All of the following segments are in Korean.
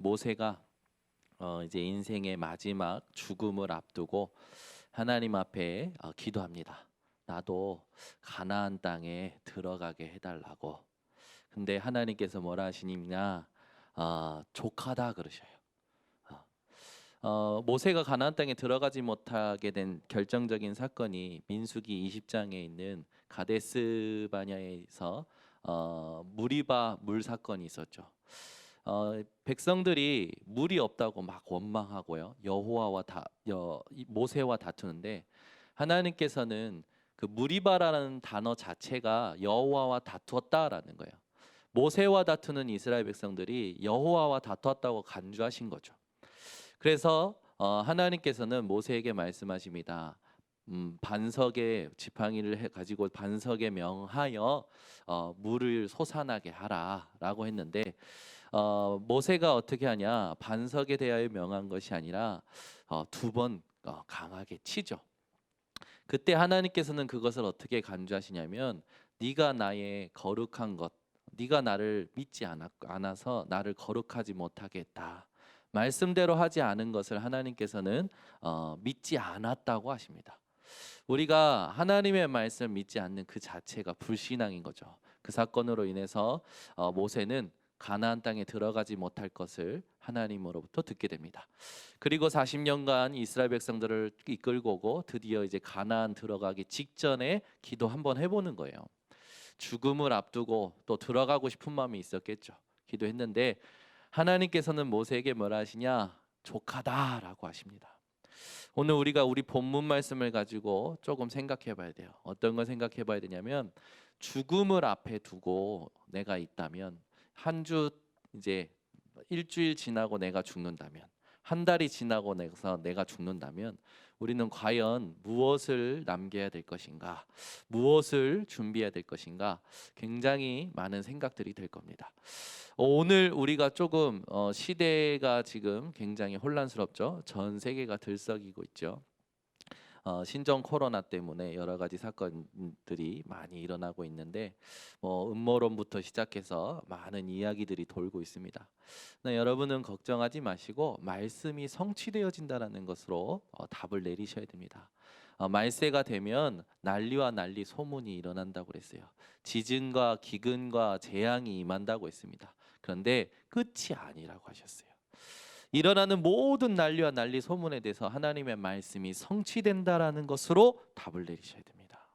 모세가 이제 인생의 마지막 죽음을 앞두고 하나님 앞에 기도합니다. 나도 가나안 땅에 들어가게 해달라고. 근데 하나님께서 뭐라 하시느냐? 족하다 그러셔요. 모세가 가나안 땅에 들어가지 못하게 된 결정적인 사건이 민수기 20장에 있는 가데스 바냐에서 무리바 물 사건이 있었죠. 백성들이 물이 없다고 막 원망하고요. 모세와 다투는데 하나님께서는 그 무리바라는 단어 자체가 여호와와 다투었다라는 거예요. 모세와 다투는 이스라엘 백성들이 여호와와 다투었다고 간주하신 거죠. 그래서 하나님께서는 모세에게 말씀하십니다. 반석에 지팡이를 가지고 반석에 명하여 물을 솟아나게 하라라고 했는데 모세가 어떻게 하냐? 반석에 대하여 명한 것이 아니라 두 번 강하게 치죠. 그때 하나님께서는 그것을 어떻게 간주하시냐면 네가 나의 거룩한 것, 네가 나를 믿지 않아서 나를 거룩하지 못하게 했다. 말씀대로 하지 않은 것을 하나님께서는 믿지 않았다고 하십니다. 우리가 하나님의 말씀을 믿지 않는 그 자체가 불신앙인 거죠. 그 사건으로 인해서 모세는 가나안 땅에 들어가지 못할 것을 하나님으로부터 듣게 됩니다. 그리고 40년간 이스라엘 백성들을 이끌고 오고 드디어 이제 가나안 들어가기 직전에 기도 한번 해보는 거예요. 죽음을 앞두고 또 들어가고 싶은 마음이 있었겠죠. 기도했는데 하나님께서는 모세에게 뭐라 하시냐? 족하다라고 하십니다. 오늘 우리가 우리 본문 말씀을 가지고 조금 생각해 봐야 돼요. 어떤 걸 생각해 봐야 되냐면 죽음을 앞에 두고 내가 있다면 한 주 이제 일주일 지나고 내가 죽는다면 한 달이 지나고 내가 죽는다면 우리는 과연 무엇을 남겨야 될 것인가? 무엇을 준비해야 될 것인가? 굉장히 많은 생각들이 될 겁니다. 오늘 우리가 조금 시대가 지금 굉장히 혼란스럽죠. 전 세계가 들썩이고 있죠. 신종 코로나 때문에 여러 가지 사건들이 많이 일어나고 있는데 음모론부터 시작해서 많은 이야기들이 돌고 있습니다. 여러분은 걱정하지 마시고 말씀이 성취되어진다라는 것으로 답을 내리셔야 됩니다. 말세가 되면 난리와 난리 소문이 일어난다고 그랬어요. 지진과 기근과 재앙이 임한다고 했습니다. 그런데 끝이 아니라고 하셨어요. 일어나는 모든 난리와 난리 소문에 대해서 하나님의 말씀이 성취된다라는 것으로 답을 내리셔야 됩니다.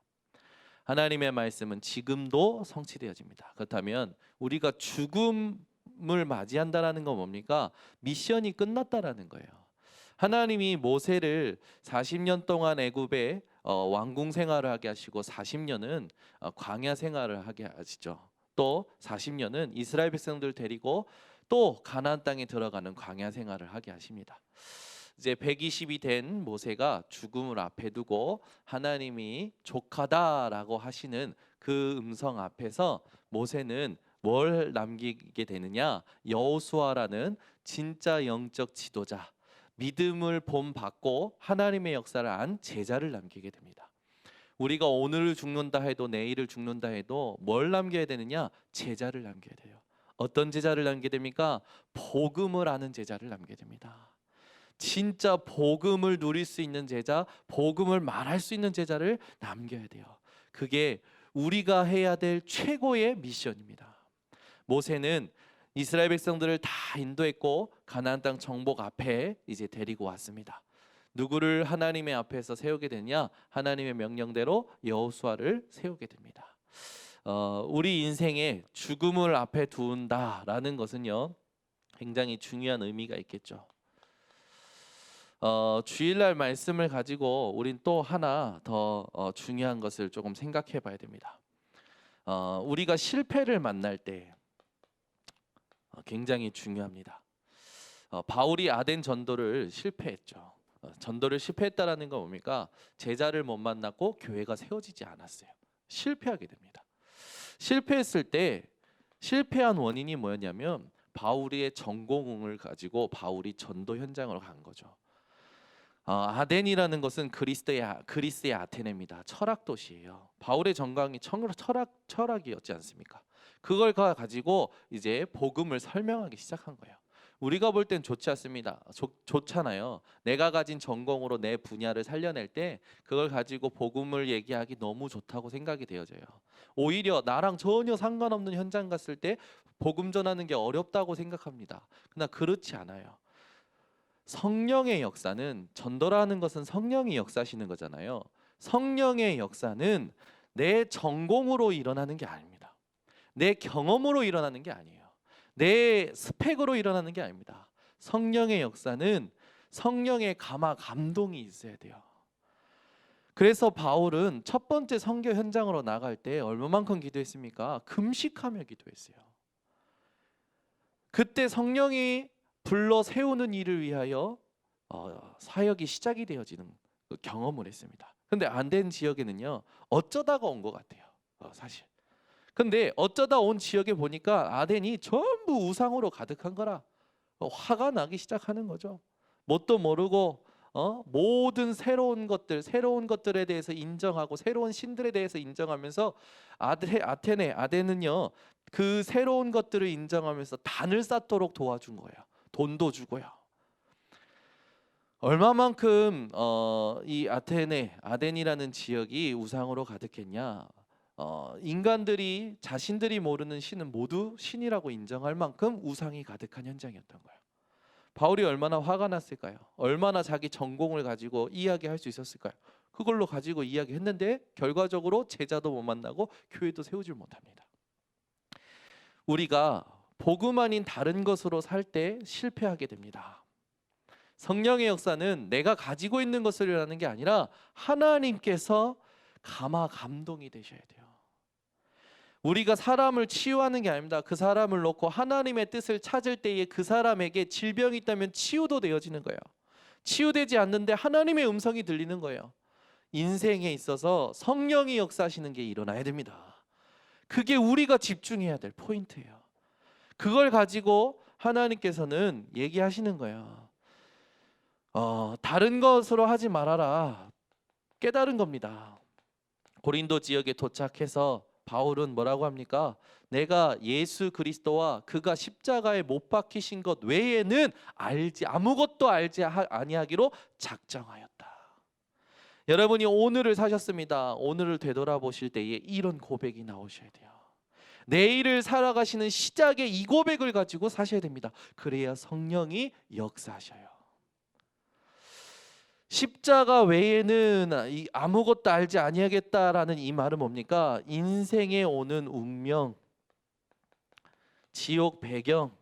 하나님의 말씀은 지금도 성취되어집니다. 그렇다면 우리가 죽음을 맞이한다라는 건 뭡니까? 미션이 끝났다라는 거예요. 하나님이 모세를 40년 동안 애굽에 왕궁 생활을 하게 하시고 40년은 광야 생활을 하게 하시죠. 또 40년은 이스라엘 백성들을 데리고 또 가나안 땅에 들어가는 광야 생활을 하게 하십니다. 이제 120이 된 모세가 죽음을 앞에 두고 하나님이 족하다라고 하시는 그 음성 앞에서 모세는 뭘 남기게 되느냐? 여호수아라는 진짜 영적 지도자, 믿음을 본받고 하나님의 역사를 안 제자를 남기게 됩니다. 우리가 오늘 죽는다 해도 내일을 죽는다 해도 뭘 남겨야 되느냐? 제자를 남겨야 돼요. 어떤 제자를 남게 됩니까? 복음을 아는 제자를 남게 됩니다. 진짜 복음을 누릴 수 있는 제자, 복음을 말할 수 있는 제자를 남겨야 돼요. 그게 우리가 해야 될 최고의 미션입니다. 모세는 이스라엘 백성들을 다 인도했고 가나안 땅 정복 앞에 이제 데리고 왔습니다. 누구를 하나님의 앞에서 세우게 되냐? 하나님의 명령대로 여호수아를 세우게 됩니다. 우리 인생에 죽음을 앞에 둔다라는 것은요 굉장히 중요한 의미가 있겠죠. 주일날 말씀을 가지고 우린 또 하나 더 중요한 것을 조금 생각해 봐야 됩니다. 우리가 실패를 만날 때 굉장히 중요합니다. 바울이 아덴 전도를 실패했죠. 전도를 실패했다라는 건 뭡니까? 제자를 못 만났고 교회가 세워지지 않았어요. 실패하게 됩니다. 실패했을 때 실패한 원인이 뭐였냐면 바울의 전공을 가지고 바울이 전도 현장으로 간 거죠. 아덴이라는 것은 그리스의 아테네입니다. 철학 도시예요. 바울의 전공이 철학이었지 않습니까? 그걸 가지고 이제 복음을 설명하기 시작한 거예요. 우리가 볼 땐 좋지 않습니다. 좋잖아요. 내가 가진 전공으로 내 분야를 살려낼 때 그걸 가지고 복음을 얘기하기 너무 좋다고 생각이 되어져요. 오히려 나랑 전혀 상관없는 현장 갔을 때 복음 전하는 게 어렵다고 생각합니다. 그러나 그렇지 않아요. 성령의 역사는, 전도라는 것은 성령이 역사하시는 거잖아요. 성령의 역사는 내 전공으로 일어나는 게 아닙니다. 내 경험으로 일어나는 게 아니에요. 내 스펙으로 일어나는 게 아닙니다. 성령의 역사는 성령의 감동이 있어야 돼요. 그래서 바울은 첫 번째 선교 현장으로 나갈 때 얼마만큼 기도했습니까? 금식하며 기도했어요. 그때 성령이 불러 세우는 일을 위하여 사역이 시작이 되어지는 그 경험을 했습니다. 근데 안 된 지역에는요, 어쩌다가 온 것 같아요. 사실. 근데 어쩌다 온 지역에 보니까 아덴이 전부 우상으로 가득한 거라 화가 나기 시작하는 거죠. 뭣도 모르고 모든 새로운 것들에 대해서 인정하고 새로운 신들에 대해서 인정하면서 아덴은요, 그 새로운 것들을 인정하면서 단을 쌓도록 도와준 거예요. 돈도 주고요. 얼마만큼 이 아덴이라는 지역이 우상으로 가득했냐? 인간들이 자신들이 모르는 신은 모두 신이라고 인정할 만큼 우상이 가득한 현장이었던 거예요. 바울이 얼마나 화가 났을까요? 얼마나 자기 전공을 가지고 이야기할 수 있었을까요? 그걸로 가지고 이야기했는데 결과적으로 제자도 못 만나고 교회도 세우질 못합니다. 우리가 복음 아닌 다른 것으로 살 때 실패하게 됩니다. 성령의 역사는 내가 가지고 있는 것을 하는 게 아니라 하나님께서 감동이 되셔야 돼요. 우리가 사람을 치유하는 게 아닙니다. 그 사람을 놓고 하나님의 뜻을 찾을 때에 그 사람에게 질병이 있다면 치유도 되어지는 거예요. 치유되지 않는데 하나님의 음성이 들리는 거예요. 인생에 있어서 성령이 역사하시는 게 일어나야 됩니다. 그게 우리가 집중해야 될 포인트예요. 그걸 가지고 하나님께서는 얘기하시는 거예요. 다른 것으로 하지 말아라. 깨달은 겁니다. 고린도 지역에 도착해서 바울은 뭐라고 합니까? 내가 예수 그리스도와 그가 십자가에 못 박히신 것 외에는 아무것도 알지 아니하기로 작정하였다. 여러분이 오늘을 사셨습니다. 오늘을 되돌아보실 때에 이런 고백이 나오셔야 돼요. 내일을 살아가시는 시작의 이 고백을 가지고 사셔야 됩니다. 그래야 성령이 역사하셔요. 십자가 외에는 아무것도 알지 아니하겠다라는 이 말은 뭡니까? 인생에 오는 운명, 지옥 배경,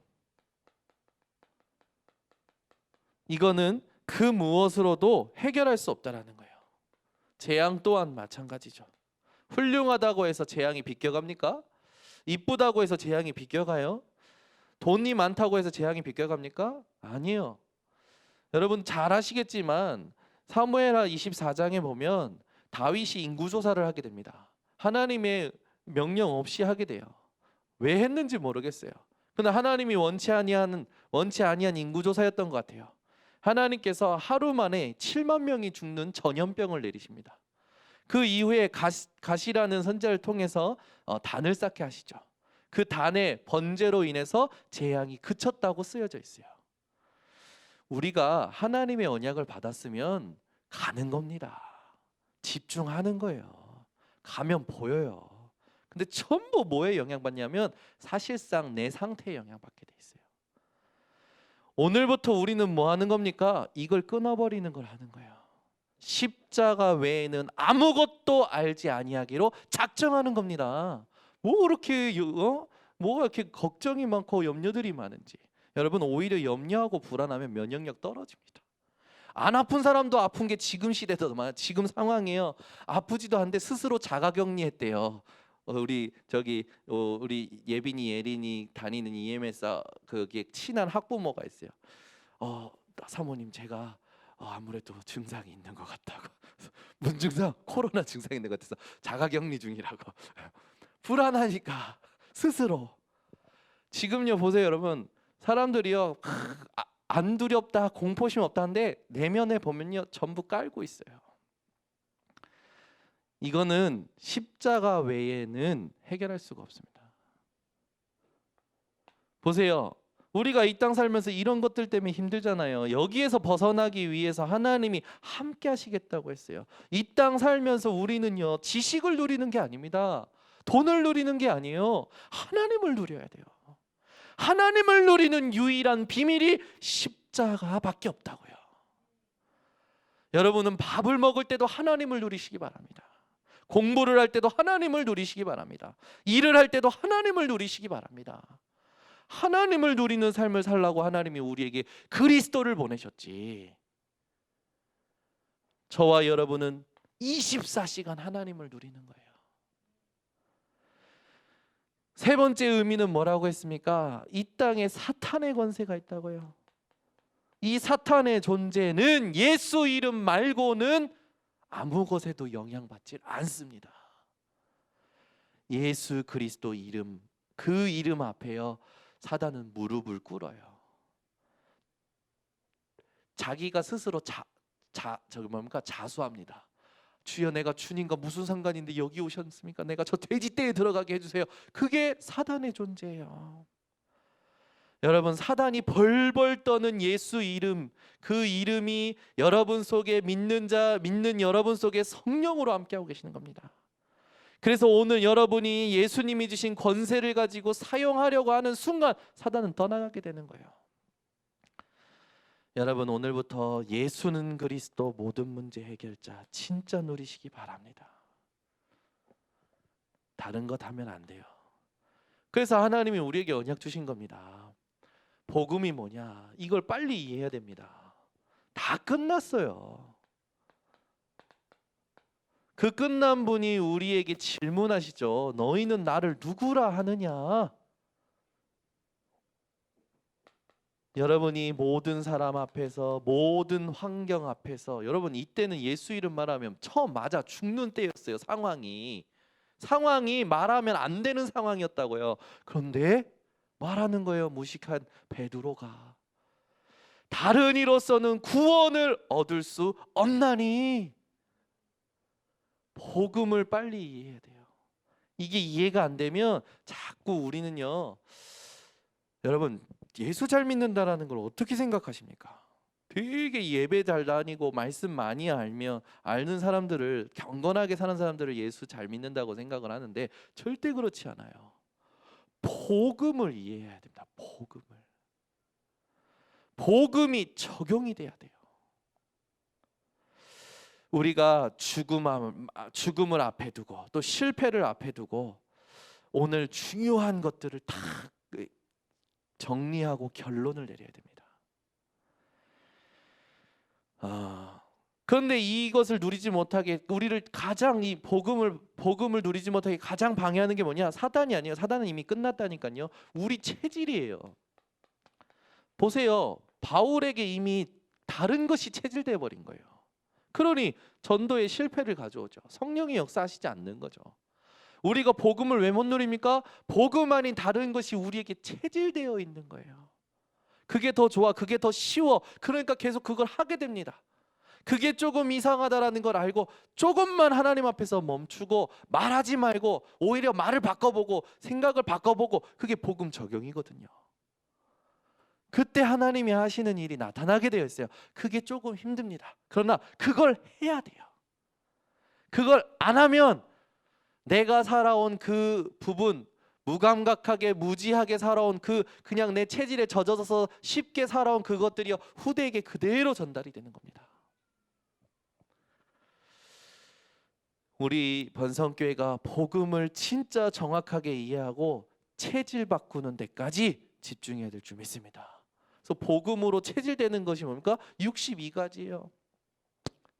이거는 그 무엇으로도 해결할 수 없다라는 거예요. 재앙 또한 마찬가지죠. 훌륭하다고 해서 재앙이 비껴갑니까? 이쁘다고 해서 재앙이 비껴가요? 돈이 많다고 해서 재앙이 비껴갑니까? 아니에요. 여러분 잘 아시겠지만 사무엘하 24장에 보면 다윗이 인구조사를 하게 됩니다. 하나님의 명령 없이 하게 돼요. 왜 했는지 모르겠어요. 그러나 하나님이 원치 아니한 인구조사였던 것 같아요. 하나님께서 하루 만에 7만 명이 죽는 전염병을 내리십니다. 그 이후에 가시라는 선지자를 통해서 단을 쌓게 하시죠. 그 단의 번제로 인해서 재앙이 그쳤다고 쓰여져 있어요. 우리가 하나님의 언약을 받았으면 가는 겁니다. 집중하는 거예요. 가면 보여요. 근데 전부 뭐에 영향받냐면 사실상 내 상태에 영향받게 돼 있어요. 오늘부터 우리는 뭐 하는 겁니까? 이걸 끊어버리는 걸 하는 거예요. 십자가 외에는 아무것도 알지 아니하기로 작정하는 겁니다. 뭐가 이렇게 걱정이 많고 염려들이 많은지. 여러분 오히려 염려하고 불안하면 면역력 떨어집니다. 안 아픈 사람도 아픈 게 지금 시대도 지금 상황이에요. 아프지도 않은데 스스로 자가격리했대요. 우리 예빈이 예린이 다니는 EMS 거기에 친한 학부모가 있어요. 사모님 제가 아무래도 증상이 있는 것 같다고. 무슨 증상? 코로나 증상이 있는 것 같아서 자가격리 중이라고. 불안하니까 스스로. 지금요 보세요 여러분. 사람들이요 안 두렵다 공포심 없다는데 내면에 보면요 전부 깔고 있어요. 이거는 십자가 외에는 해결할 수가 없습니다. 보세요. 우리가 이 땅 살면서 이런 것들 때문에 힘들잖아요. 여기에서 벗어나기 위해서 하나님이 함께 하시겠다고 했어요. 이 땅 살면서 우리는요, 지식을 누리는 게 아닙니다. 돈을 누리는 게 아니에요. 하나님을 누려야 돼요. 하나님을 누리는 유일한 비밀이 십자가밖에 없다고요. 여러분은 밥을 먹을 때도 하나님을 누리시기 바랍니다. 공부를 할 때도 하나님을 누리시기 바랍니다. 일을 할 때도 하나님을 누리시기 바랍니다. 하나님을 누리는 삶을 살라고 하나님이 우리에게 그리스도를 보내셨지. 저와 여러분은 24시간 하나님을 누리는 거예요. 세 번째 의미는 뭐라고 했습니까? 이 땅에 사탄의 권세가 있다고요. 이 사탄의 존재는 예수 이름 말고는 아무 것에도 영향받지 않습니다. 예수 그리스도 이름, 그 이름 앞에요, 사단은 무릎을 꿇어요. 자기가 스스로 자수합니다. 주여, 내가 주님과 무슨 상관인데 여기 오셨습니까? 내가 저 돼지떼에 들어가게 해주세요. 그게 사단의 존재예요. 여러분, 사단이 벌벌 떠는 예수 이름, 그 이름이 여러분 속에 믿는 여러분 속에 성령으로 함께하고 계시는 겁니다. 그래서 오늘 여러분이 예수님이 주신 권세를 가지고 사용하려고 하는 순간 사단은 떠나가게 되는 거예요. 여러분, 오늘부터 예수는 그리스도 모든 문제 해결자 진짜 누리시기 바랍니다. 다른 것 하면 안 돼요. 그래서 하나님이 우리에게 언약 주신 겁니다. 복음이 뭐냐? 이걸 빨리 이해해야 됩니다. 다 끝났어요. 그 끝난 분이 우리에게 질문하시죠. 너희는 나를 누구라 하느냐? 여러분이 모든 사람 앞에서, 모든 환경 앞에서, 여러분 이때는 예수 이름 말하면 처음 맞아 죽는 때였어요. 상황이 말하면 안 되는 상황이었다고요. 그런데 말하는 거예요. 무식한 베드로가. 다른 이로서는 구원을 얻을 수 없나니. 복음을 빨리 이해해야 돼요. 이게 이해가 안 되면 자꾸 우리는요, 여러분 예수 잘 믿는다라는 걸 어떻게 생각하십니까? 되게 예배 잘 다니고 말씀 많이 아는 사람들을, 경건하게 사는 사람들을 예수 잘 믿는다고 생각을 하는데 절대 그렇지 않아요. 복음을 이해해야 됩니다. 복음이 적용이 돼야 돼요. 우리가 죽음을 앞에 두고 또 실패를 앞에 두고 오늘 중요한 것들을 다 정리하고 결론을 내려야 됩니다. 그런데 이것을 누리지 못하게, 우리를 가장 이 복음을 누리지 못하게 가장 방해하는 게 뭐냐? 사단이 아니에요. 사단은 이미 끝났다니까요. 우리 체질이에요. 보세요. 바울에게 이미 다른 것이 체질돼 버린 거예요. 그러니 전도에 실패를 가져오죠. 성령이 역사하시지 않는 거죠. 우리가 복음을 왜 못 누립니까? 복음 아닌 다른 것이 우리에게 체질되어 있는 거예요. 그게 더 좋아, 그게 더 쉬워. 그러니까 계속 그걸 하게 됩니다. 그게 조금 이상하다라는 걸 알고 조금만 하나님 앞에서 멈추고 말하지 말고 오히려 말을 바꿔보고 생각을 바꿔보고, 그게 복음 적용이거든요. 그때 하나님이 하시는 일이 나타나게 되어 있어요. 그게 조금 힘듭니다. 그러나 그걸 해야 돼요. 그걸 안 하면 내가 살아온 그 부분, 무감각하게 무지하게 살아온 그냥 내 체질에 젖어서 쉽게 살아온 그것들이 후대에게 그대로 전달이 되는 겁니다. 우리 번성교회가 복음을 진짜 정확하게 이해하고 체질 바꾸는 데까지 집중해야 될 줄 믿습니다. 그래서 복음으로 체질되는 것이 뭡니까? 62가지예요.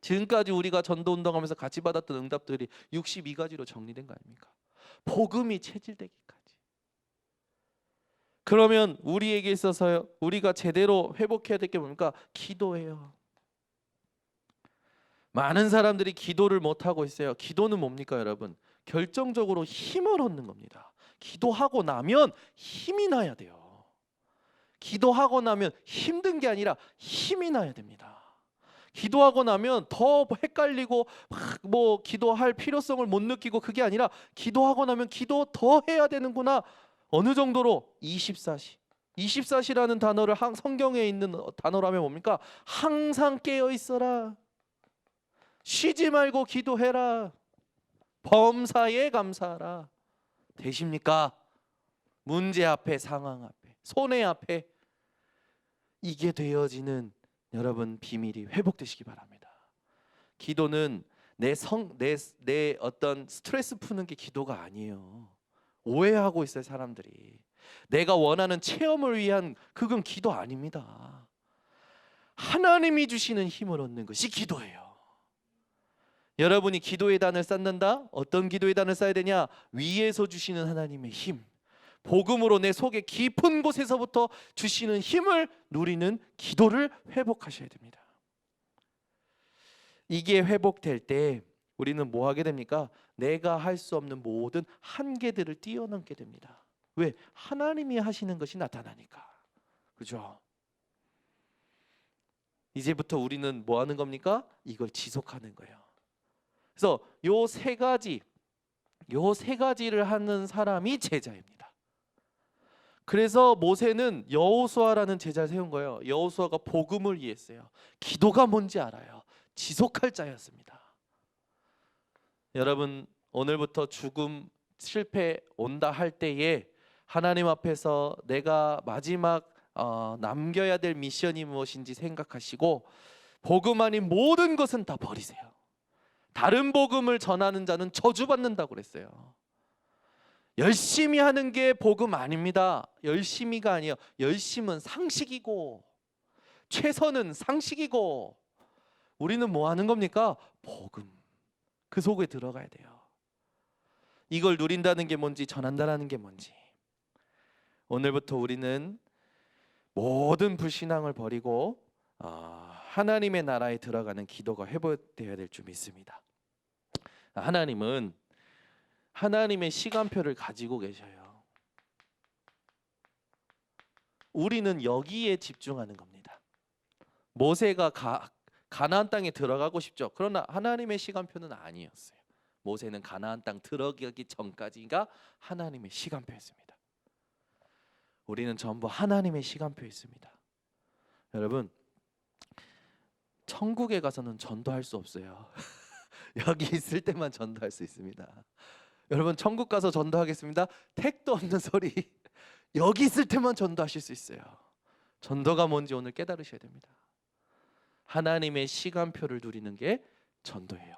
지금까지 우리가 전도운동하면서 같이 받았던 응답들이 62가지로 정리된 거 아닙니까? 복음이 체질되기까지. 그러면 우리에게 있어서 우리가 제대로 회복해야 될 게 뭡니까? 기도예요. 많은 사람들이 기도를 못하고 있어요. 기도는 뭡니까 여러분? 결정적으로 힘을 얻는 겁니다. 기도하고 나면 힘이 나야 돼요. 기도하고 나면 힘든 게 아니라 힘이 나야 됩니다. 기도하고 나면 더 헷갈리고 막 기도할 필요성을 못 느끼고, 그게 아니라 기도하고 나면 기도 더 해야 되는구나. 어느 정도로? 24시. 24시라는 단어를 성경에 있는 단어라면 뭡니까? 항상 깨어 있어라. 쉬지 말고 기도해라. 범사에 감사하라. 되십니까? 문제 앞에, 상황 앞에, 손해 앞에 이게 되어지는 여러분 비밀이 회복되시기 바랍니다. 기도는 내 어떤 스트레스 푸는 게 기도가 아니에요. 오해하고 있어요, 사람들이. 내가 원하는 체험을 위한 그건 기도 아닙니다. 하나님이 주시는 힘을 얻는 것이 기도예요. 여러분이 기도의 단을 쌓는다? 어떤 기도의 단을 쌓아야 되냐? 위에서 주시는 하나님의 힘, 복음으로 내 속의 깊은 곳에서부터 주시는 힘을 누리는 기도를 회복하셔야 됩니다. 이게 회복될 때 우리는 뭐 하게 됩니까? 내가 할 수 없는 모든 한계들을 뛰어넘게 됩니다. 왜? 하나님이 하시는 것이 나타나니까. 그죠? 이제부터 우리는 뭐 하는 겁니까? 이걸 지속하는 거예요. 그래서 요 세 가지를 하는 사람이 제자입니다. 그래서 모세는 여호수아라는 제자를 세운 거예요. 여호수아가 복음을 이해했어요. 기도가 뭔지 알아요. 지속할 자였습니다. 여러분, 오늘부터 죽음, 실패 온다 할 때에 하나님 앞에서 내가 마지막 남겨야 될 미션이 무엇인지 생각하시고 복음 아닌 모든 것은 다 버리세요. 다른 복음을 전하는 자는 저주받는다고 그랬어요. 열심히 하는 게 복음 아닙니다. 열심히가 아니에요. 열심은 상식이고 최선은 상식이고 우리는 뭐 하는 겁니까? 복음. 그 속에 들어가야 돼요. 이걸 누린다는 게 뭔지, 전한다는 게 뭔지. 오늘부터 우리는 모든 불신앙을 버리고 하나님의 나라에 들어가는 기도가 회복되어야 될 줄 믿습니다. 하나님은 하나님의 시간표를 가지고 계셔요. 우리는 여기에 집중하는 겁니다. 모세가 가나안 땅에 들어가고 싶죠. 그러나 하나님의 시간표는 아니었어요. 모세는 가나안 땅 들어가기 전까지가 하나님의 시간표였습니다. 우리는 전부 하나님의 시간표에 있습니다. 여러분, 천국에 가서는 전도할 수 없어요. 여기 있을 때만 전도할 수 있습니다. 여러분, 천국 가서 전도하겠습니다. 택도 없는 소리. 여기 있을 때만 전도하실 수 있어요. 전도가 뭔지 오늘 깨달으셔야 됩니다. 하나님의 시간표를 누리는 게 전도예요.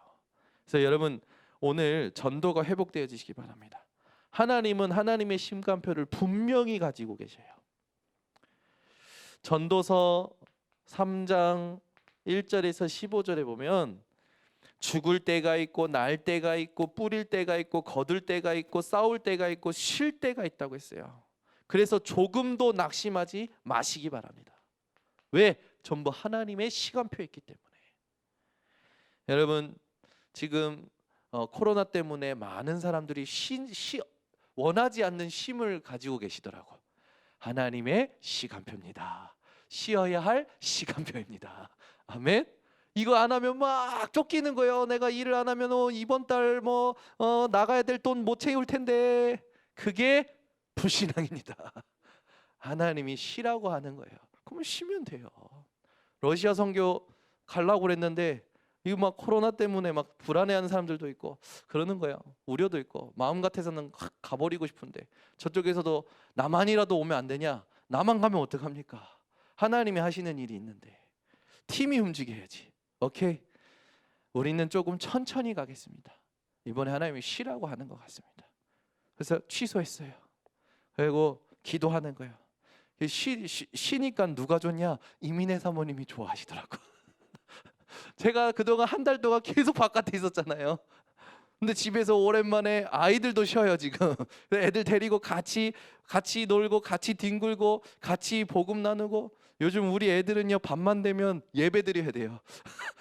그래서 여러분, 오늘 전도가 회복되어지시기 바랍니다. 하나님은 하나님의 시간표를 분명히 가지고 계셔요. 전도서 3장 1절에서 15절에 보면 죽을 때가 있고 날 때가 있고 뿌릴 때가 있고 거둘 때가 있고 싸울 때가 있고 쉴 때가 있다고 했어요. 그래서 조금도 낙심하지 마시기 바랍니다. 왜? 전부 하나님의 시간표에 있기 때문에. 여러분, 지금 코로나 때문에 많은 사람들이 원하지 않는 쉼을 가지고 계시더라고. 하나님의 시간표입니다. 쉬어야 할 시간표입니다. 아멘. 이거 안 하면 막 쫓기는 거예요. 내가 일을 안 하면 이번 달 나가야 될 돈 못 채울 텐데. 그게 불신앙입니다. 하나님이 쉬라고 하는 거예요. 그러면 쉬면 돼요. 러시아 선교 가려고 그랬는데 이거 막 코로나 때문에 막 불안해하는 사람들도 있고 그러는 거예요. 우려도 있고 마음 같아서는 가버리고 싶은데 저쪽에서도 나만이라도 오면 안 되냐? 나만 가면 어떡합니까? 하나님이 하시는 일이 있는데 팀이 움직여야지. 오케이? 우리는 조금 천천히 가겠습니다. 이번에 하나님이 쉬라고 하는 것 같습니다. 그래서 취소했어요. 그리고 기도하는 거예요. 쉬니까 누가 좋냐? 이민혜 사모님이 좋아하시더라고. 제가 그동안 한 달 동안 계속 바깥에 있었잖아요. 근데 집에서 오랜만에 아이들도 쉬어요 지금. 애들 데리고 같이 놀고 같이 뒹굴고 같이 복음 나누고. 요즘 우리 애들은요 밤만 되면 예배 드려야 돼요.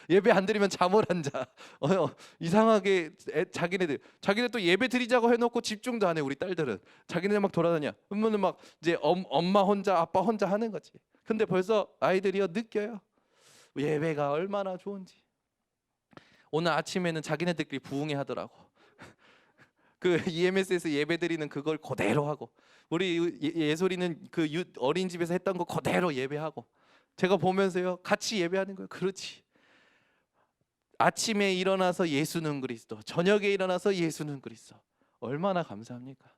예배 안 드리면 잠을 안 자. 이상하게 자기네들 또 예배 드리자고 해놓고 집중도 안 해. 우리 딸들은 자기네 막 돌아다녀. 그러면 막 이제 엄마 혼자 아빠 혼자 하는 거지. 근데 벌써 아이들이요 느껴요. 예배가 얼마나 좋은지. 오늘 아침에는 자기네들끼리 부흥회 하더라고. 그 EMS에서 예배드리는 그걸 그대로 하고, 우리 예솔이는 그 어린이집에서 했던 거 그대로 예배하고, 제가 보면서요 같이 예배하는 거예요. 그렇지. 아침에 일어나서 예수는 그리스도, 저녁에 일어나서 예수는 그리스도. 얼마나 감사합니까?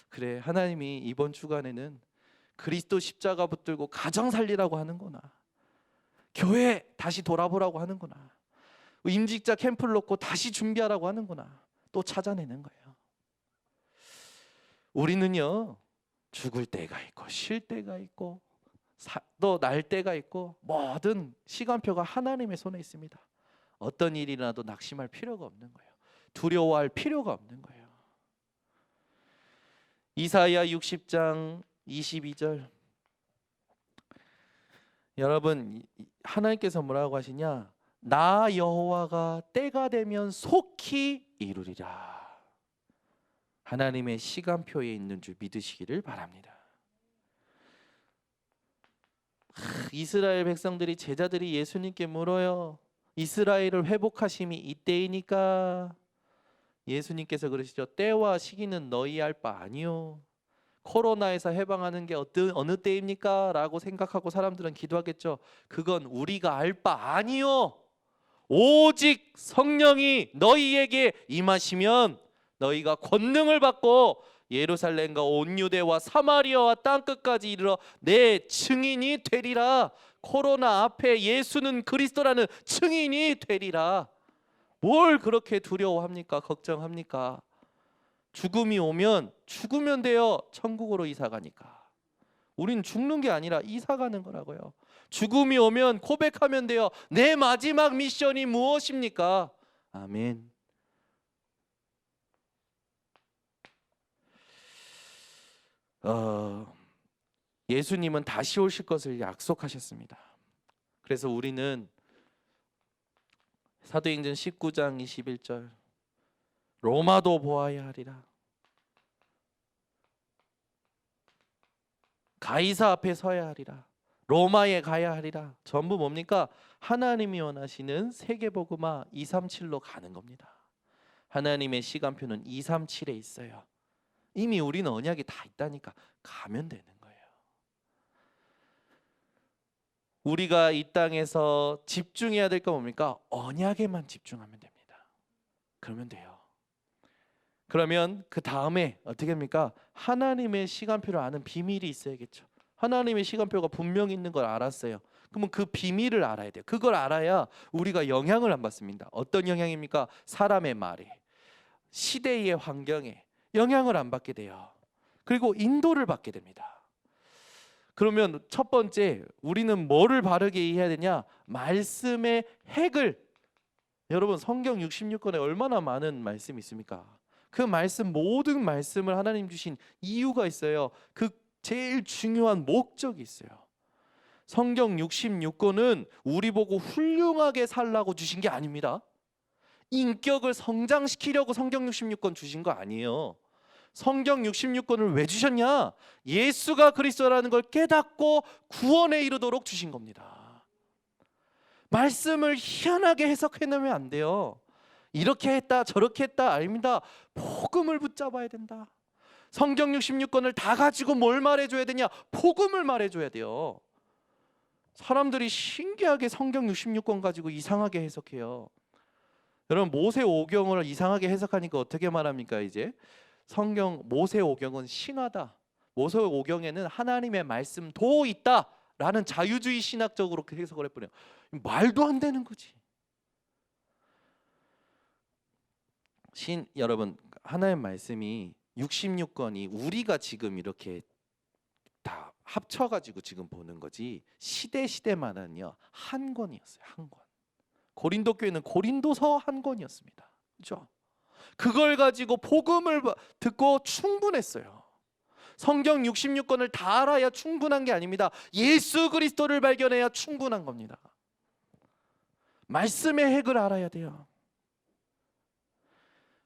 그래, 하나님이 이번 주간에는 그리스도 십자가 붙들고 가정 살리라고 하는구나, 교회 다시 돌아보라고 하는구나, 임직자 캠프를 놓고 다시 준비하라고 하는구나, 또 찾아내는 거예요. 우리는요 죽을 때가 있고 쉴 때가 있고 또 날 때가 있고, 모든 시간표가 하나님의 손에 있습니다. 어떤 일이 나도 낙심할 필요가 없는 거예요. 두려워할 필요가 없는 거예요. 이사야 60장 22절, 여러분 하나님께서 뭐라고 하시냐? 나 여호와가 때가 되면 속히 이루리라. 하나님의 시간표에 있는 줄 믿으시기를 바랍니다. 이스라엘 백성들이, 제자들이 예수님께 물어요. 이스라엘을 회복하심이 이때이니까? 예수님께서 그러시죠. 때와 시기는 너희 알 바 아니요. 코로나에서 해방하는 게 어느 때입니까? 라고 생각하고 사람들은 기도하겠죠. 그건 우리가 알 바 아니요. 오직 성령이 너희에게 임하시면 너희가 권능을 받고 예루살렘과 온 유대와 사마리아와 땅끝까지 이르러 내 증인이 되리라. 코로나 앞에 예수는 그리스도라는 증인이 되리라. 뭘 그렇게 두려워합니까? 걱정합니까? 죽음이 오면 죽으면 돼요. 천국으로 이사가니까. 우린 죽는 게 아니라 이사가는 거라고요. 죽음이 오면 고백하면 돼요. 내 마지막 미션이 무엇입니까? 아멘. 예수님은 다시 오실 것을 약속하셨습니다. 그래서 우리는 사도행전 19장 21절, 로마도 보아야 하리라, 가이사 앞에 서야 하리라, 로마에 가야 하리라. 전부 뭡니까? 하나님이 원하시는 세계복음화 237로 가는 겁니다. 하나님의 시간표는 237에 있어요. 이미 우리는 언약이 다 있다니까 가면 되는 거예요. 우리가 이 땅에서 집중해야 될 건 뭡니까? 언약에만 집중하면 됩니다. 그러면 돼요. 그러면 그 다음에 어떻게 합니까? 하나님의 시간표를 아는 비밀이 있어야겠죠. 하나님의 시간표가 분명히 있는 걸 알았어요. 그러면 그 비밀을 알아야 돼요. 그걸 알아야 우리가 영향을 안 받습니다. 어떤 영향입니까? 사람의 말에, 시대의 환경에 영향을 안 받게 돼요. 그리고 인도를 받게 됩니다. 그러면 첫 번째, 우리는 뭐를 바르게 이해해야 되냐? 말씀의 핵을, 여러분 성경 66권에 얼마나 많은 말씀이 있습니까? 그 말씀, 모든 말씀을 하나님 주신 이유가 있어요. 그 제일 중요한 목적이 있어요. 성경 66권은 우리 보고 훌륭하게 살라고 주신 게 아닙니다. 인격을 성장시키려고 성경 66권 주신 거 아니에요. 성경 66권을 왜 주셨냐? 예수가 그리스도라는 걸 깨닫고 구원에 이르도록 주신 겁니다. 말씀을 희한하게 해석해 놓으면 안 돼요. 이렇게 했다 저렇게 했다 아닙니다. 복음을 붙잡아야 된다. 성경 66권을 다 가지고 뭘 말해줘야 되냐? 복음을 말해줘야 돼요. 사람들이 신기하게 성경 66권 가지고 이상하게 해석해요. 여러분 모세오경을 이상하게 해석하니까 어떻게 말합니까? 이제 성경 모세오경은 신화다. 모세오경에는 하나님의 말씀도 있다라는 자유주의 신학적으로 해석을 해버려요. 말도 안 되는 거지. 여러분 하나님의 말씀이 66권이 우리가 지금 이렇게 다 합쳐가지고 지금 보는 거지, 시대마다는요 한 권이었어요. 한 권. 고린도 교회는 고린도서 한 권이었습니다. 그렇죠? 그걸 가지고 복음을 듣고 충분했어요. 성경 66권을 다 알아야 충분한 게 아닙니다. 예수 그리스도를 발견해야 충분한 겁니다. 말씀의 핵을 알아야 돼요.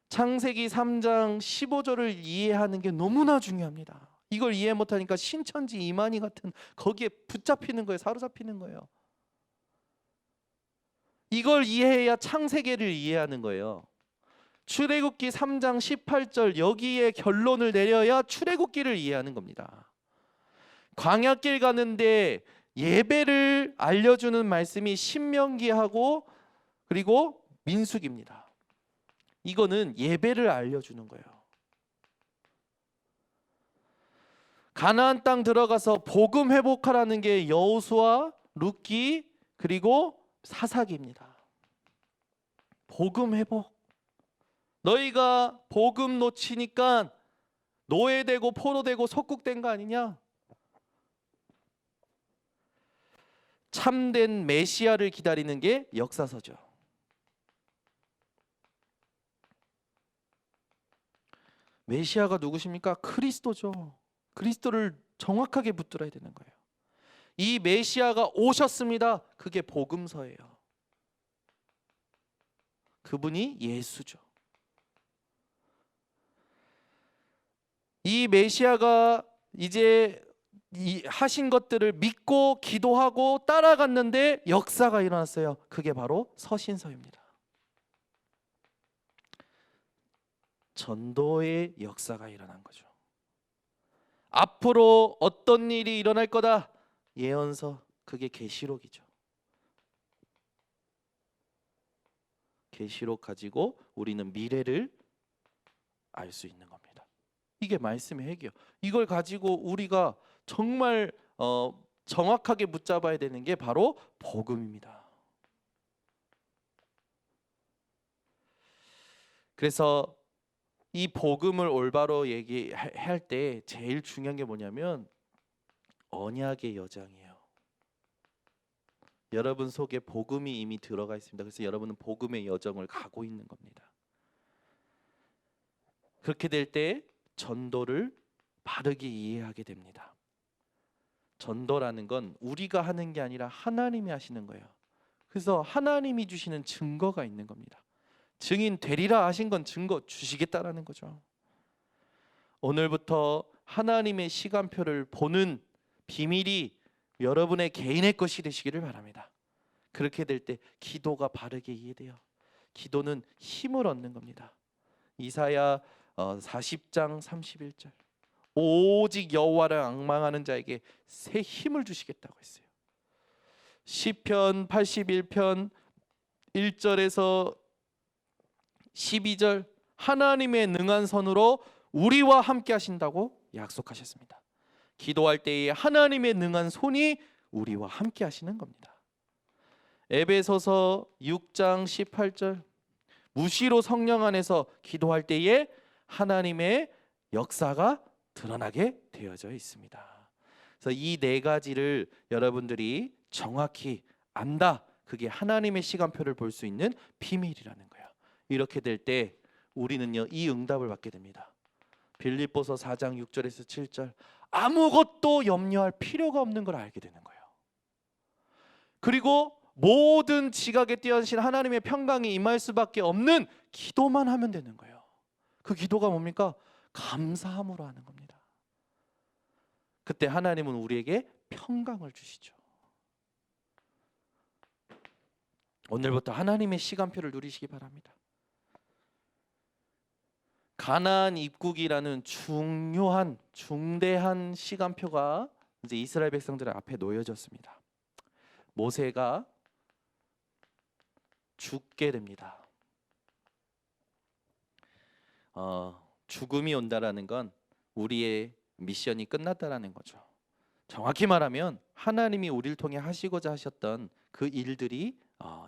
창세기 3장 15절을 이해하는 게 너무나 중요합니다. 이걸 이해 못하니까 신천지 이만희 같은 거기에 붙잡히는 거예요. 사로잡히는 거예요. 이걸 이해해야 창세기를 이해하는 거예요. 출애굽기 3장 18절 여기에 결론을 내려야 출애굽기를 이해하는 겁니다. 광야길 가는데 예배를 알려주는 말씀이 신명기하고 그리고 민수기입니다. 이거는 예배를 알려주는 거예요. 가나안 땅 들어가서 복음 회복하라는 게 여호수아, 룻기 그리고 사사기입니다. 복음 회복. 너희가 복음 놓치니까 노예되고 포로되고 속국된 거 아니냐? 참된 메시아를 기다리는 게 역사서죠. 메시아가 누구십니까? 그리스도죠. 그리스도를 정확하게 붙들어야 되는 거예요. 이 메시아가 오셨습니다. 그게 복음서예요. 그분이 예수죠. 이 메시아가 이제 하신 것들을 믿고 기도하고 따라갔는데 역사가 일어났어요. 그게 바로 서신서입니다. 전도의 역사가 일어난 거죠. 앞으로 어떤 일이 일어날 거다. 예언서, 그게 계시록이죠. 계시록 가지고 우리는 미래를 알 수 있는 겁니다. 이게 말씀의 핵이에요. 이걸 가지고 우리가 정말 정확하게 붙잡아야 되는 게 바로 복음입니다. 그래서 이 복음을 올바로 얘기할 때 제일 중요한 게 뭐냐면 언약의 여정이에요. 여러분 속에 복음이 이미 들어가 있습니다. 그래서 여러분은 복음의 여정을 가고 있는 겁니다. 그렇게 될 때 전도를 바르게 이해하게 됩니다. 전도라는 건 우리가 하는 게 아니라 하나님이 하시는 거예요. 그래서 하나님이 주시는 증거가 있는 겁니다. 증인 되리라 하신 건 증거 주시겠다라는 거죠. 오늘부터 하나님의 시간표를 보는 비밀이 여러분의 개인의 것이 되시기를 바랍니다. 그렇게 될 때 기도가 바르게 이해돼요. 기도는 힘을 얻는 겁니다. 이사야 40장 31절 오직 여호와를 앙망하는 자에게 새 힘을 주시겠다고 했어요. 시편 81편 1절에서 12절 하나님의 능한 손으로 우리와 함께 하신다고 약속하셨습니다. 기도할 때에 하나님의 능한 손이 우리와 함께 하시는 겁니다. 에베소서 6장 18절 무시로 성령 안에서 기도할 때에 하나님의 역사가 드러나게 되어져 있습니다. 그래서 이 네 가지를 여러분들이 정확히 안다. 그게 하나님의 시간표를 볼 수 있는 비밀이라는 거예요. 이렇게 될 때 우리는요 이 응답을 받게 됩니다. 빌립보서 4장 6절에서 7절 아무것도 염려할 필요가 없는 걸 알게 되는 거예요. 그리고 모든 지각에 뛰어나신 하나님의 평강이 임할 수밖에 없는 기도만 하면 되는 거예요. 그 기도가 뭡니까? 감사함으로 하는 겁니다. 그때 하나님은 우리에게 평강을 주시죠. 오늘부터 하나님의 시간표를 누리시기 바랍니다. 가나안 입국이라는 중요한 중대한 시간표가 이제 이스라엘 백성들 앞에 놓여졌습니다. 모세가 죽게 됩니다. 죽음이 온다라는 건 우리의 미션이 끝났다라는 거죠. 정확히 말하면 하나님이 우리를 통해 하시고자 하셨던 그 일들이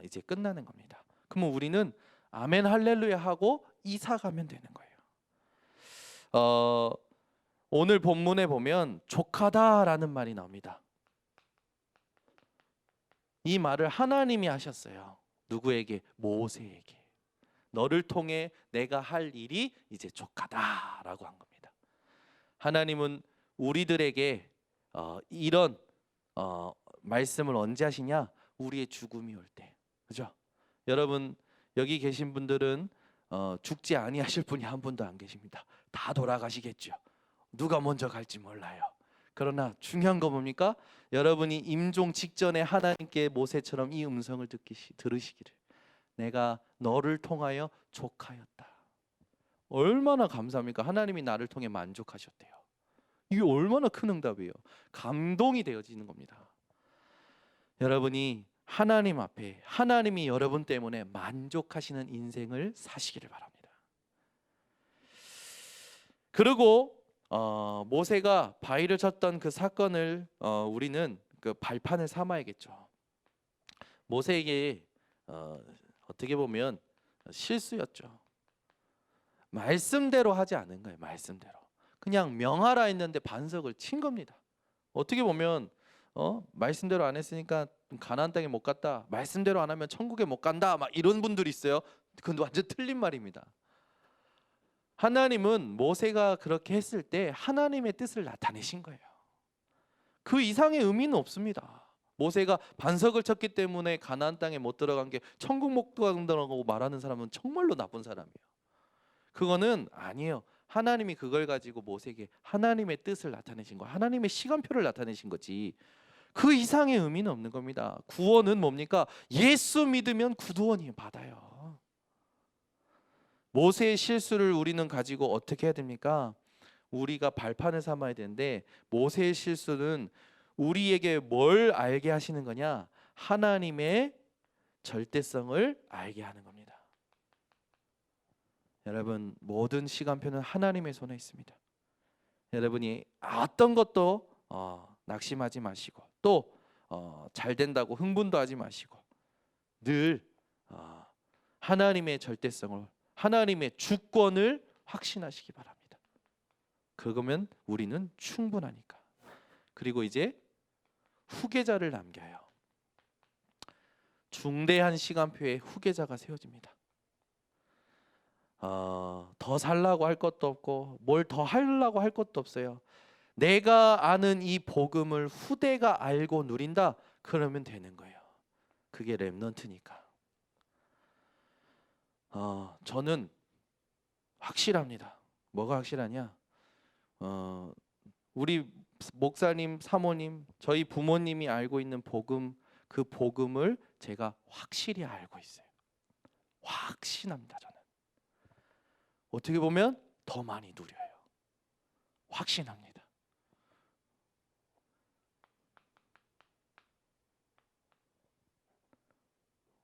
이제 끝나는 겁니다. 그러면 우리는 아멘 할렐루야 하고 이사 가면 되는 거예요. 오늘 본문에 보면 족하다라는 말이 나옵니다. 이 말을 하나님이 하셨어요. 누구에게? 모세에게. 너를 통해 내가 할 일이 이제 족하다라고 한 겁니다. 하나님은 우리들에게 이런 말씀을 언제 하시냐? 우리의 죽음이 올 때. 그죠? 여러분 여기 계신 분들은 죽지 아니하실 분이 한 분도 안 계십니다. 다 돌아가시겠죠. 누가 먼저 갈지 몰라요. 그러나 중요한 거 뭡니까? 여러분이 임종 직전에 하나님께 모세처럼 이 음성을 들으시기를 내가 너를 통하여 족하였다. 얼마나 감사합니까? 하나님이 나를 통해 만족하셨대요. 이게 얼마나 큰 응답이에요. 감동이 되어지는 겁니다. 여러분이 하나님 앞에 하나님이 여러분 때문에 만족하시는 인생을 사시기를 바랍니다. 그리고 모세가 바위를 쳤던 그 사건을 우리는 그 발판을 삼아야겠죠. 모세에게 어떻게 보면 실수였죠. 말씀대로 하지 않은 거예요. 말씀대로 그냥 명하라 했는데 반석을 친 겁니다. 어떻게 보면 말씀대로 안 했으니까 가나안 땅에 못 갔다, 말씀대로 안 하면 천국에 못 간다, 막 이런 분들이 있어요. 그건 완전 틀린 말입니다. 하나님은 모세가 그렇게 했을 때 하나님의 뜻을 나타내신 거예요. 그 이상의 의미는 없습니다. 모세가 반석을 쳤기 때문에 가나안 땅에 못 들어간 게 천국 못 간다고 말하는 사람은 정말로 나쁜 사람이에요. 그거는 아니에요. 하나님이 그걸 가지고 모세에게 하나님의 뜻을 나타내신 거, 하나님의 시간표를 나타내신 거지, 그 이상의 의미는 없는 겁니다. 구원은 뭡니까? 예수 믿으면 구원이 받아요. 모세의 실수를 우리는 가지고 어떻게 해야 됩니까? 우리가 발판을 삼아야 되는데, 모세의 실수는 우리에게 뭘 알게 하시는 거냐? 하나님의 절대성을 알게 하는 겁니다. 여러분, 모든 시간표는 하나님의 손에 있습니다. 여러분이 어떤 것도 낙심하지 마시고, 또 잘 된다고 흥분도 하지 마시고, 늘 하나님의 절대성을, 하나님의 주권을 확신하시기 바랍니다. 그러면 우리는 충분하니까. 그리고 이제 후계자를 남겨요. 중대한 시간표에 후계자가 세워집니다. 더 살라고 할 것도 없고 뭘 더 하려고 할 것도 없어요. 내가 아는 이 복음을 후대가 알고 누린다, 그러면 되는 거예요. 그게 렘넌트니까. 저는 확실합니다. 뭐가 확실하냐? 우리 목사님, 사모님, 저희 부모님이 알고 있는 복음, 그 복음을 제가 확실히 알고 있어요. 확신합니다. 저는 어떻게 보면 더 많이 누려요. 확신합니다.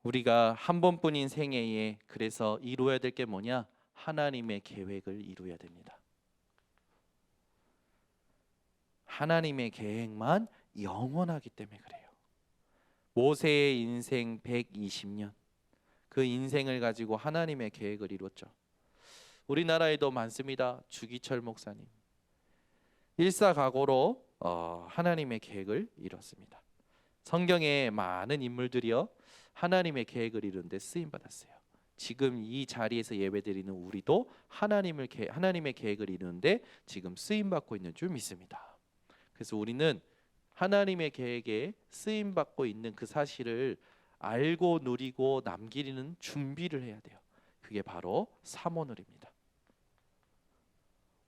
우리가 한 번뿐인 생애에 그래서 이루어야 될 게 뭐냐? 하나님의 계획을 이루어야 됩니다. 하나님의 계획만 영원하기 때문에 그래요. 모세의 인생 120년, 그 인생을 가지고 하나님의 계획을 이뤘죠. 우리나라에도 많습니다. 주기철 목사님, 일사각오로 하나님의 계획을 이뤘습니다. 성경에 많은 인물들이요, 하나님의 계획을 이루는 데 쓰임 받았어요. 지금 이 자리에서 예배드리는 우리도 하나님의 계획을 이루는데 지금 쓰임 받고 있는 줄 믿습니다. 그래서 우리는 하나님의 계획에 쓰임 받고 있는 그 사실을 알고 누리고 남기는 준비를 해야 돼요. 그게 바로 사모늘입니다.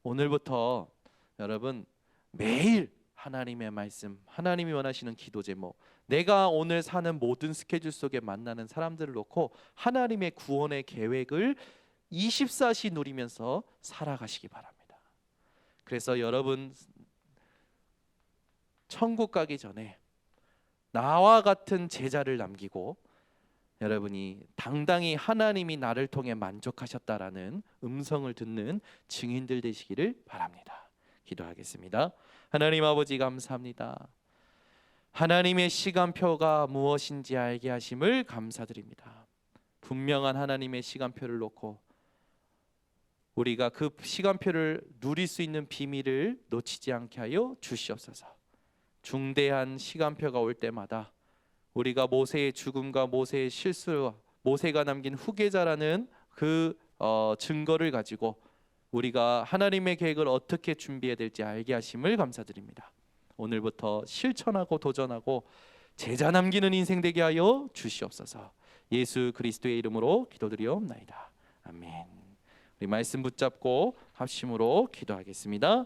오늘부터 여러분 매일 하나님의 말씀, 하나님이 원하시는 기도 제목, 내가 오늘 사는 모든 스케줄 속에 만나는 사람들을 놓고 하나님의 구원의 계획을 24시 누리면서 살아가시기 바랍니다. 그래서 여러분 천국 가기 전에 나와 같은 제자를 남기고 여러분이 당당히 하나님이 나를 통해 만족하셨다라는 음성을 듣는 증인들 되시기를 바랍니다. 기도하겠습니다. 하나님 아버지, 감사합니다. 하나님의 시간표가 무엇인지 알게 하심을 감사드립니다. 분명한 하나님의 시간표를 놓고 우리가 그 시간표를 누릴 수 있는 비밀을 놓치지 않게 하여 주시옵소서. 중대한 시간표가 올 때마다 우리가 모세의 죽음과 모세의 실수와 모세가 남긴 후계자라는 그 증거를 가지고 우리가 하나님의 계획을 어떻게 준비해야 될지 알게 하심을 감사드립니다. 오늘부터 실천하고 도전하고 제자 남기는 인생 되게 하여 주시옵소서. 예수 그리스도의 이름으로 기도드리옵나이다. 아멘. 우리 말씀 붙잡고 합심으로 기도하겠습니다.